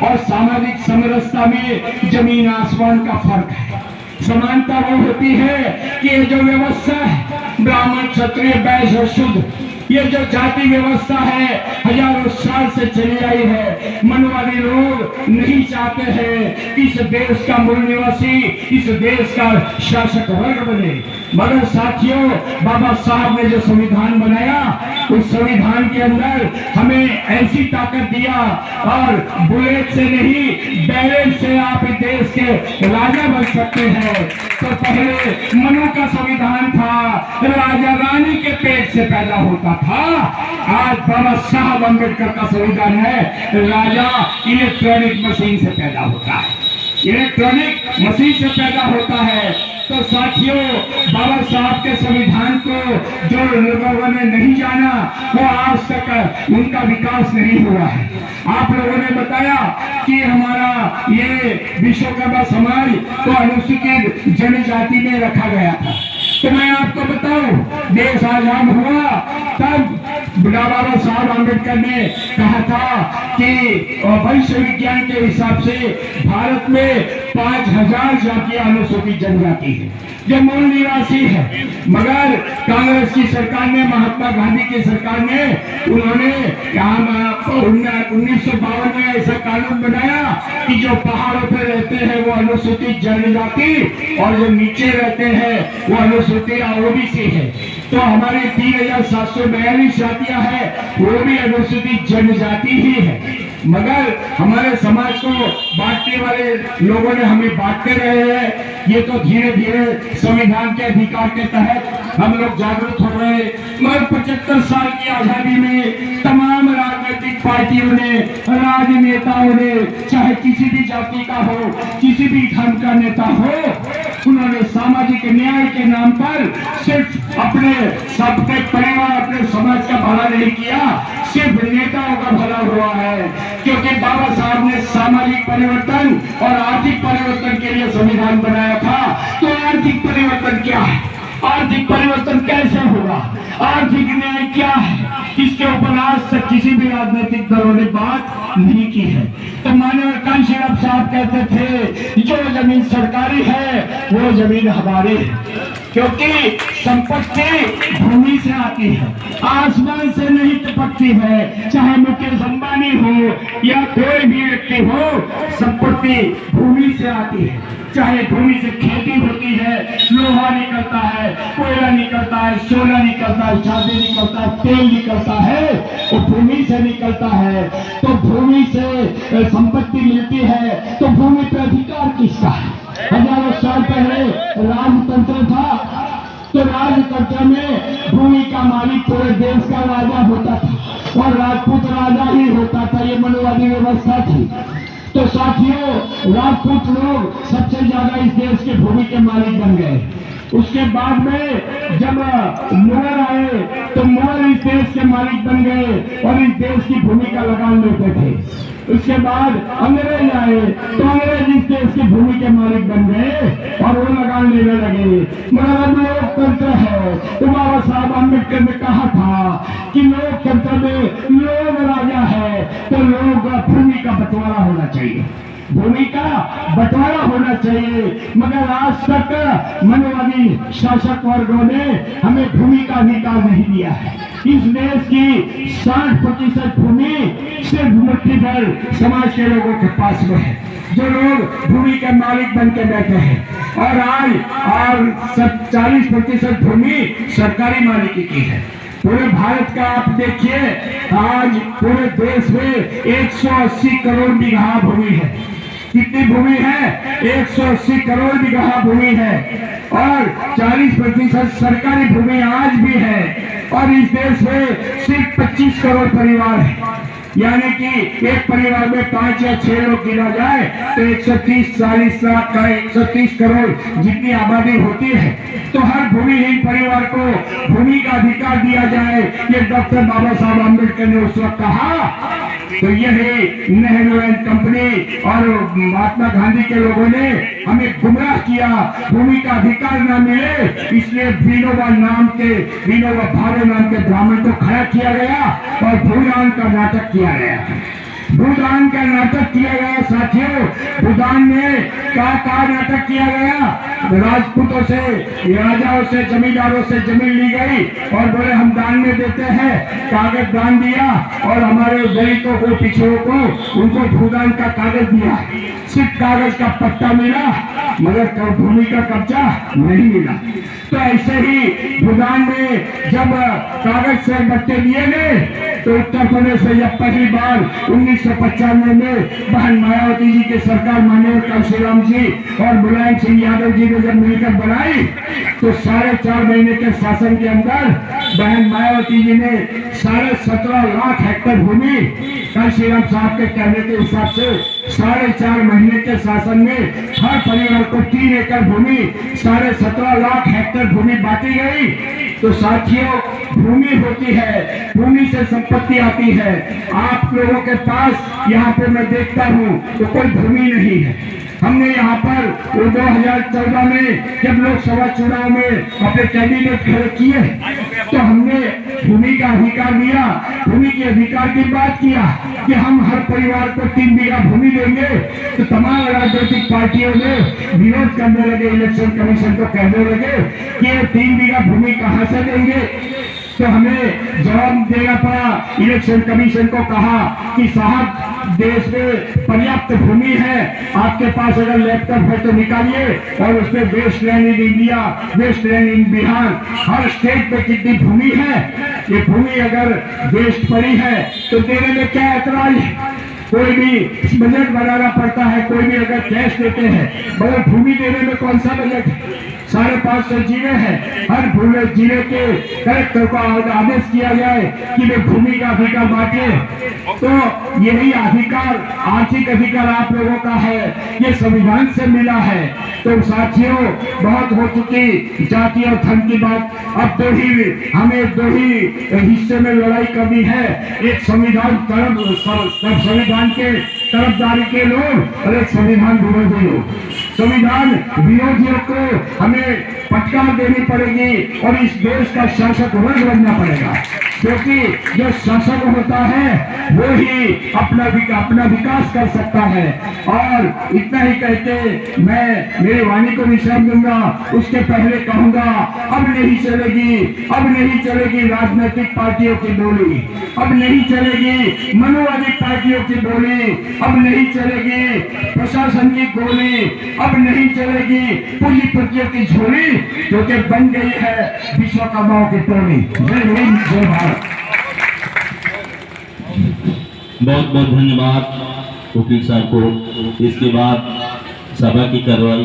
और सामाजिक समरसता में जमीन आसमान का फर्क है। समानता वो होती है कि ये जो व्यवस्था है ब्राह्मण क्षत्रिय वैश्य और शूद्र, ये जो जाति व्यवस्था है हजारों साल से चली आई है। मनवादी लोग नहीं चाहते हैं कि इस देश का मूल निवासी, इस देश का शासक वर्ग बने। मगर साथियों, बाबा साहब ने जो संविधान बनाया उस संविधान के अंदर हमें ऐसी ताकत दिया और बुलेट से नहीं बैलेट से आप इस देश के राजा बन सकते हैं। तो पहले मनु का संविधान था, राजा रानी के पेट से पैदा होता था। आज बाबा साहब अम्बेडकर का संविधान है, राजा इलेक्ट्रॉनिक मशीन से पैदा होता है, इलेक्ट्रॉनिक मशीन से पैदा होता है। तो साथियों, बाबा साहब के संविधान को जो लोगों ने नहीं जाना वो आज तक उनका विकास नहीं हुआ है। आप लोगों ने बताया कि हमारा ये विश्वकर्मा समाज को अनुसूचित जनजाति में रखा गया था। तो मैं आपको बताऊं, देश आजाद हुआ तब बाबा साहब अम्बेडकर ने कहा था कि वैश्य विज्ञान के हिसाब से भारत में 5000 जातियां अनुसूचित जनजाति है जो मूल निवासी है। मगर कांग्रेस की सरकार ने, महात्मा गांधी की सरकार ने, उन्होंने 1952 में ऐसा कानून बनाया कि जो पहाड़ों पर रहते हैं वो अनुसूचित जनजाति और जो नीचे रहते हैं वो अनुसूचित ओबीसी है। तो हमारी 3742 जातियां हैं वो भी अनुसूचित जनजाति ही है। मगर हमारे समाज को बांटने वाले लोगों ने हमें बांटते रहे हैं। ये तो धीरे धीरे संविधान के अधिकार के तहत हम लोग जागरूक हो रहे हैं। मगर 75 साल की आजादी में तमाम राजनीतिक पार्टियों ने, राजनेताओं ने, चाहे किसी भी जाति का हो, किसी भी धर्म का नेता हो, उन्होंने सामाजिक न्याय के नाम पर सिर्फ अपने सबके परिवार, अपने समाज का भला नहीं किया, सिर्फ नेताओं का भला हुआ है। क्योंकि बाबा साहब ने सामाजिक परिवर्तन और आर्थिक परिवर्तन के लिए संविधान बनाया था। तो आर्थिक परिवर्तन क्या है, आर्थिक परिवर्तन कैसे होगा, आर्थिक न्याय क्या है, इसके ऊपर आज तक किसी भी राजनीतिक दलों ने बात नहीं की है। तो माननीय कांशीराम साहब कहते थे जो जमीन सरकारी है वो जमीन हमारी है, क्योंकि संपत्ति भूमि से आती है, आसमान से नहीं टपकती है। चाहे मुकेश अंबानी हो या कोई भी व्यक्ति हो, संपत्ति भूमि से आती है। चाहे भूमि से खेती होती है, लोहा निकलता है, कोयला निकलता है, सोना निकलता है, चांदी निकलता है, तेल निकलता है, वो भूमि से निकलता है। तो भूमि से संपत्ति मिलती है, तो भूमि पर अधिकार किसका है? हजारों साल पहले राजतंत्र था, तो राजतंत्र में भूमि का मालिक पूरे देश का राजा होता था और राजपूत राजा ही होता था। ये मनवादी व्यवस्था थी। तो साथियों, राजपूत लोग सबसे ज्यादा इस देश के भूमि के मालिक बन गए। उसके बाद में जब मुगल आए तो मुगल इस देश के मालिक बन गए और इस देश की भूमि का लगान लेते थे। उसके बाद अंग्रेज आए तो अंग्रेज इस देश की भूमि के मालिक बन गए और वो लगान लेने लगे। मगर अब लोकतंत्र है। तो बाबा साहब अम्बेडकर ने कहा था कि लोकतंत्र में लोग राजा है, तो लोग भूमि का बंटवारा होना चाहिए, भूमि का बंटवारा होना चाहिए। मगर आज तक मनवादी शासक वर्गों ने हमें भूमि का अधिकार नहीं दिया है। इस देश की 60% भूमि सिर्फ मुट्ठी भर समाज के लोगों के पास में है, जो लोग भूमि के मालिक बन के बैठे हैं। और आज 40% भूमि सरकारी मालिकी की है। पूरे भारत का आप देखिए, आज पूरे देश में 180 करोड़ बीघा भूमि है। कितनी भूमि है? 180 करोड़ बीघा भूमि है और 40% सरकारी भूमि आज भी है। और इस देश में सिर्फ 25 करोड़ परिवार है, यानी कि एक परिवार में 5 या 6 लोग गिना जाए तो 130-40 लाख का 130 करोड़ जितनी आबादी होती है। तो हर भूमिहीन परिवार को भूमि का अधिकार दिया जाए, ये डॉक्टर बाबा साहब अम्बेडकर ने उस वक्त कहा। तो यही नेहरू एंड कंपनी और महात्मा गांधी के लोगों ने हमें गुमराह किया, भूमि का अधिकार न मिले, इसलिए विनोबा भावे नाम के ब्राह्मण को खड़ा किया गया और भूदान का नाटक किया गया। भूदान का नाटक किया गया साथियों। भूदान में क्या नाटक किया गया? राजपूतों से, राजाओं से, जमींदारों से जमीन ली गई और बोले हम दान में देते हैं, कागज दान दिया और हमारे दलितों को, पिछड़ों को, उनको भूदान का कागज दिया। सिर्फ कागज का पट्टा मिला मगर भूमि का कब्जा नहीं मिला। तो ऐसे ही भूदान में जब कागज से बट्टे दिए गए तो उत्तर प्रदेश से जब पहली बार 1995 में बहन मायावती जी की सरकार, माननीय कांशीराम जी और मुलायम सिंह यादव जी ने जब मिलकर बनाई तो 4.5 महीने के शासन के अंदर बहन मायावती जी ने 17.5 लाख हेक्टेयर भूमि, कांशीराम साहब के कहने के हिसाब से 4.5 महीने के शासन में हर परिवार को 3 एकड़ भूमि, 17.5 लाख हेक्टेयर भूमि बांटी गई। तो साथियों, भूमि होती है, भूमि से संपत्ति आती है। आप लोगों के पास यहाँ पे मैं देखता हूँ तो कोई भूमि नहीं है। हमने यहाँ पर 2014 में जब लोकसभा चुनाव में अपने कैंडिडेट खड़े किए तो हमने भूमि का अधिकार दिया, भूमि के अधिकार की बात किया कि हम हर परिवार को 3 बीघा भूमि देंगे। तो तमाम राजनीतिक पार्टियों ने विरोध करने लगे, इलेक्शन कमीशन को कहने लगे कि ये 3 बीघा भूमि कहाँ से देंगे। तो हमें जवाब देना पड़ा। इलेक्शन कमीशन को कहा कि साहब देश में पर्याप्त भूमि है, आपके पास अगर लैपटॉप है तो निकालिए और उसमें wasteland in India, wasteland in Bihar, हर स्टेट पे कितनी भूमि है। ये भूमि अगर वेस्ट पड़ी है तो देने में क्या ऐतराज है? कोई भी बजट बनाना पड़ता है, कोई भी अगर कैश देते हैं, मगर भूमि देने में कौन सा बजट है? 550 जिले हैं, हर जिले के कलेक्टर को आदेश किया जाए कि वे भूमि का अधिकार बांटे। तो यही अधिकार, आर्थिक अधिकार आप लोगों का है, ये संविधान से मिला है। तो साथियों, बहुत हो चुकी जाति और धर्म की बात। अब हमें दो ही हिस्से में लड़ाई करनी है। एक संविधान संविधान के तरफदारी के लोग और एक संविधान विरोधी लोग। संविधान विरोधियों को हमें फटकार देनी पड़ेगी और इस देश का शासक वर्ग बनना पड़ेगा, क्योंकि जो शासक होता है वो ही अपना विकास कर सकता है। और इतना ही कहते मैं मेरी वाणी को विश्राम दूंगा। उसके पहले कहूंगा, अब नहीं चलेगी राजनीतिक पार्टियों की बोली, अब नहीं चलेगी मनोवादी पार्टियों की बोली, अब नहीं चलेगी प्रशासन की गोली, अब नहीं चलेगी पूंजीपतियों की झोली, क्योंकि बन गई है विश्वकर्माओं की टोली। जय हिंद, जय भारत। बहुत बहुत धन्यवाद वकील साहब को। इसके बाद सभा की कार्रवाई